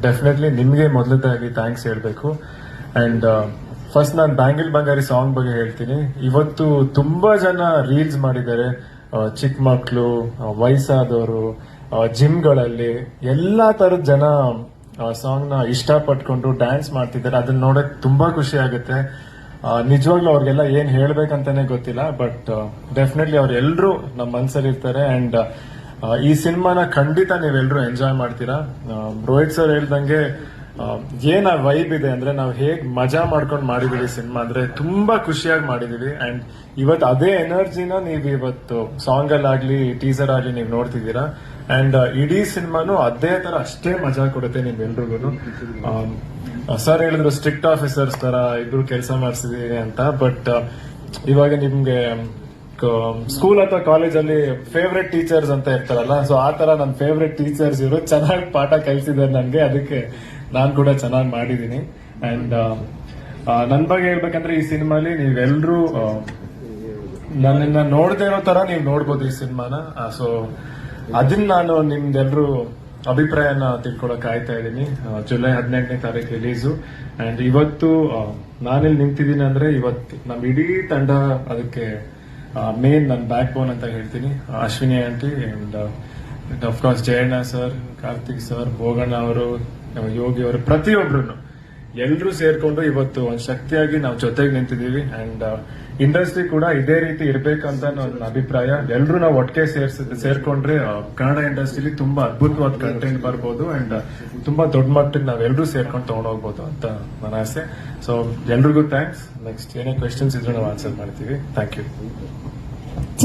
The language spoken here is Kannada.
ಡೆಫಿನೆಟ್ಲಿ ನಿಮಗೆ ಮೊದಲದಾಗಿ ಥ್ಯಾಂಕ್ಸ್ ಹೇಳಬೇಕು. ಅಂಡ್ ಫಸ್ಟ್ ನಾನು ಬ್ಯಾಂಗಿಲ್ ಬಂಗಾರಿ ಸಾಂಗ್ ಬಗ್ಗೆ ಹೇಳ್ತೀನಿ. ಇವತ್ತು ತುಂಬಾ ಜನ ರೀಲ್ಸ್ ಮಾಡಿದ್ದಾರೆ, ಚಿಕ್ಕ ಮಕ್ಕಳು, ವಯಸ್ಸಾದವರು, ಜಿಮ್ಗಳಲ್ಲಿ ಎಲ್ಲಾ ತರದ ಜನ ಸಾಂಗ್ ನ ಇಷ್ಟಪಟ್ಕೊಂಡು ಡ್ಯಾನ್ಸ್ ಮಾಡ್ತಿದ್ದಾರೆ. ಅದನ್ನ ನೋಡಕ್ ತುಂಬಾ ಖುಷಿ ಆಗುತ್ತೆ. ನಿಜವಾಗ್ಲೂ ಅವ್ರಿಗೆಲ್ಲ ಏನ್ ಹೇಳ್ಬೇಕಂತಾನೆ ಗೊತ್ತಿಲ್ಲ, ಬಟ್ ಡೆಫಿನೆಟ್ಲಿ ಅವ್ರೆಲ್ರೂ ನಮ್ಮ ಮನ್ಸಲ್ಲಿ ಇರ್ತಾರೆ. ಅಂಡ್ ಈ ಸಿನಿಮಾನ ಖಂಡಿತ ನೀವೆಲ್ಲರೂ ಎಂಜಾಯ್ ಮಾಡ್ತೀರಾ. ರೋಹಿತ್ ಸರ್ ಹೇಳ್ದಂಗೆ ಏನ್ ಆ ವೈಬ್ ಇದೆ ಅಂದ್ರೆ ನಾವು ಹೇಗ್ ಮಜಾ ಮಾಡ್ಕೊಂಡು ಮಾಡಿದೀವಿ ಸಿನಿಮಾ ಅಂದ್ರೆ ತುಂಬಾ ಖುಷಿಯಾಗಿ ಮಾಡಿದೀವಿ. ಅಂಡ್ ಇವತ್ತು ಅದೇ ಎನರ್ಜಿನ ನೀವು ಇವತ್ತು ಸಾಂಗ್ ಅಲ್ಲಾಗ್ಲಿ ಟೀಸರ್ ಆಗ್ಲಿ ನೀವು ನೋಡ್ತಿದ್ದೀರಾ. ಅಂಡ್ ಇಡೀ ಸಿನಿಮಾನು ಅದೇ ತರ ಅಷ್ಟೇ ಮಜಾ ಕೊಡುತ್ತೆ ನಿಮ್ಗೆಲ್ರಿಗೂ. ಸರ್ ಹೇಳಿದ್ರು ಸ್ಟ್ರಿಕ್ಟ್ ಆಫೀಸರ್ಸ್ ತರ ಇಬ್ರು ಕೆಲಸ ಮಾಡಿಸಿದೀವಿ ಅಂತ, ಬಟ್ ಇವಾಗ ನಿಮ್ಗೆ ಸ್ಕೂಲ್ ಅಥವಾ ಕಾಲೇಜಲ್ಲಿ ಫೇವ್ರೆಟ್ ಟೀಚರ್ಸ್ ಅಂತ ಇರ್ತಾರಲ್ಲ, ಸೊ ಆ ತರ ನನ್ನ ಫೇವ್ರೆಟ್ ಟೀಚರ್ಸ್ ಇವರು ಚೆನ್ನಾಗಿ ಪಾಠ ಕಲಿಸಿದ್ದಾರೆ ನನ್ಗೆ. ಅದಕ್ಕೆ ನಾನು ಕೂಡ ಚೆನ್ನಾಗಿ ಮಾಡಿದೀನಿ. ಅಂಡ್ ನನ್ನ ಬಗ್ಗೆ ಹೇಳ್ಬೇಕಂದ್ರೆ ಈ ಸಿನಿಮಾಲಿ ನೀವೆಲ್ಲರೂ ನನ್ನನ್ನ ನೋಡದೇ ಇರೋ ತರ ನೀವು ನೋಡ್ಬೋದು ಈ ಸಿನಿಮಾನ. ಸೊ ಅದನ್ನ ನಾನು ನಿಮ್ದೆಲ್ಲರೂ ಅಭಿಪ್ರಾಯನ ತಿಳ್ಕೊಳಕ್ ಕಾಯ್ತಾ ಇದ್ದೀನಿ. ಜುಲೈ 18ನೇ ತಾರೀಕು ರಿಲೀಸು. ಅಂಡ್ ಇವತ್ತು ನಾನೆಲ್ಲಿ ನಿಂತಿದ್ದೀನಿ ಅಂದ್ರೆ ಇವತ್ತು ನಮ್ ಇಡೀ ತಂಡ ಅದಕ್ಕೆ ಮೇನ್ ನನ್ನ ಬ್ಯಾಕ್ ಬೋನ್ ಅಂತ ಹೇಳ್ತೀನಿ. Ashwini aunty and of course Jayanna sir, Karthik sir, Bhoganna ಅವರು, ಯೋಗಿ ಅವರು, ಪ್ರತಿಯೊಬ್ರು ಎಲ್ರೂ ಸೇರ್ಕೊಂಡು ಇವತ್ತು ಒಂದು ಶಕ್ತಿಯಾಗಿ ನಾವು ಜೊತೆಗೆ ನಿಂತಿದ್ದೀವಿ. ಅಂಡ್ ಇಂಡಸ್ಟ್ರಿ ಕೂಡ ಇದೇ ರೀತಿ ಇರ್ಬೇಕಂತ ನನ್ನ ಅಭಿಪ್ರಾಯ. ಎಲ್ರೂ ನಾವು ಒಟ್ಟಿಗೆ ಸೇರ್ಕೊಂಡ್ರೆ ಕನ್ನಡ ಇಂಡಸ್ಟ್ರಿಲಿ ತುಂಬಾ ಅದ್ಭುತವಾದ ಕಂಟೆಂಟ್ ಬರ್ಬೋದು. ಅಂಡ್ ತುಂಬಾ ದೊಡ್ಡ ಮಟ್ಟಿಗೆ ನಾವೆಲ್ಲರೂ ಸೇರ್ಕೊಂಡು ತಗೊಂಡೋಗ್ಬೋದು ಅಂತ ನನ್ನ ಆಸೆ. ಸೊ ಎಲ್ರಿಗೂ ಥ್ಯಾಂಕ್ಸ್. ನೆಕ್ಸ್ಟ್ ಏನೇ ಕ್ವೆಶನ್ಸ್ ಇದ್ರೂ ನಾವು ಆನ್ಸರ್ ಮಾಡ್ತೀವಿ. Thank you.